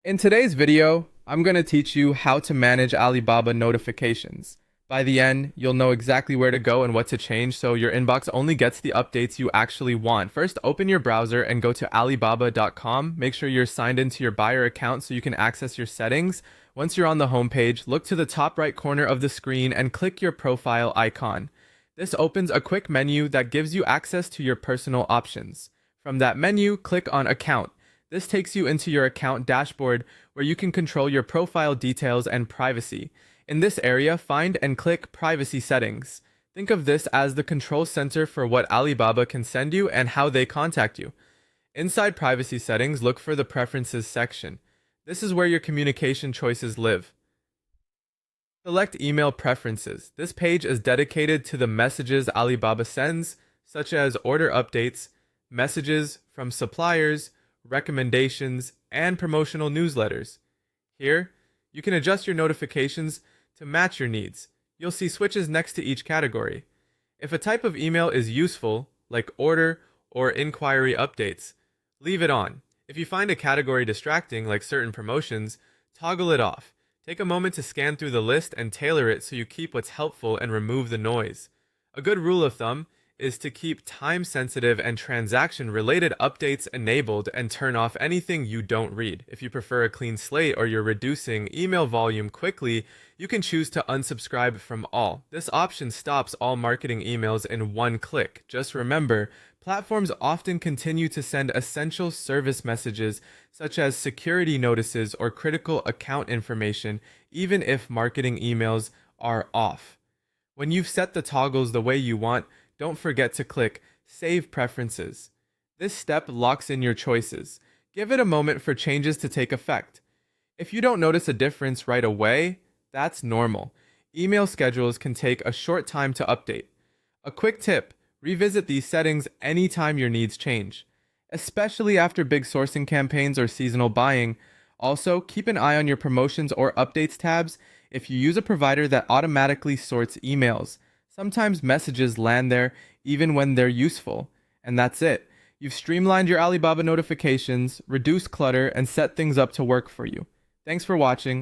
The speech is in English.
In today's video, I'm going to teach you how to manage Alibaba notifications. By the end, you'll know exactly where to go and what to change so your inbox only gets the updates you actually want. First, open your browser and go to alibaba.com. Make sure you're signed into your buyer account so you can access your settings. Once you're on the homepage, look to the top right corner of the screen and click your profile icon. This opens a quick menu that gives you access to your personal options. From that menu, click on Account. This takes you into your account dashboard where you can control your profile details and privacy. In this area, find and click Privacy Settings. Think of this as the control center for what Alibaba can send you and how they contact you. Inside Privacy Settings, look for the Preferences section. This is where your communication choices live. Select Email Preferences. This page is dedicated to the messages Alibaba sends, such as order updates, messages from suppliers, recommendations, and promotional newsletters. Here, you can adjust your notifications to match your needs. You'll see switches next to each category. If a type of email is useful, like order or inquiry updates, leave it on. If you find a category distracting, like certain promotions, toggle it off. Take a moment to scan through the list and tailor it so you keep what's helpful and remove the noise. A good rule of thumb is to keep time-sensitive and transaction-related updates enabled and turn off anything you don't read. If you prefer a clean slate or you're reducing email volume quickly, you can choose to unsubscribe from all. This option stops all marketing emails in one click. Just remember, platforms often continue to send essential service messages such as security notices or critical account information, even if marketing emails are off. When you've set the toggles the way you want, don't forget to click Save Preferences. This step locks in your choices. Give it a moment for changes to take effect. If you don't notice a difference right away, that's normal. Email schedules can take a short time to update. A quick tip: revisit these settings anytime your needs change, especially after big sourcing campaigns or seasonal buying. Also, keep an eye on your promotions or updates tabs if you use a provider that automatically sorts emails. Sometimes messages land there even when they're useful. And that's it. You've streamlined your Alibaba notifications, reduced clutter, and set things up to work for you. Thanks for watching.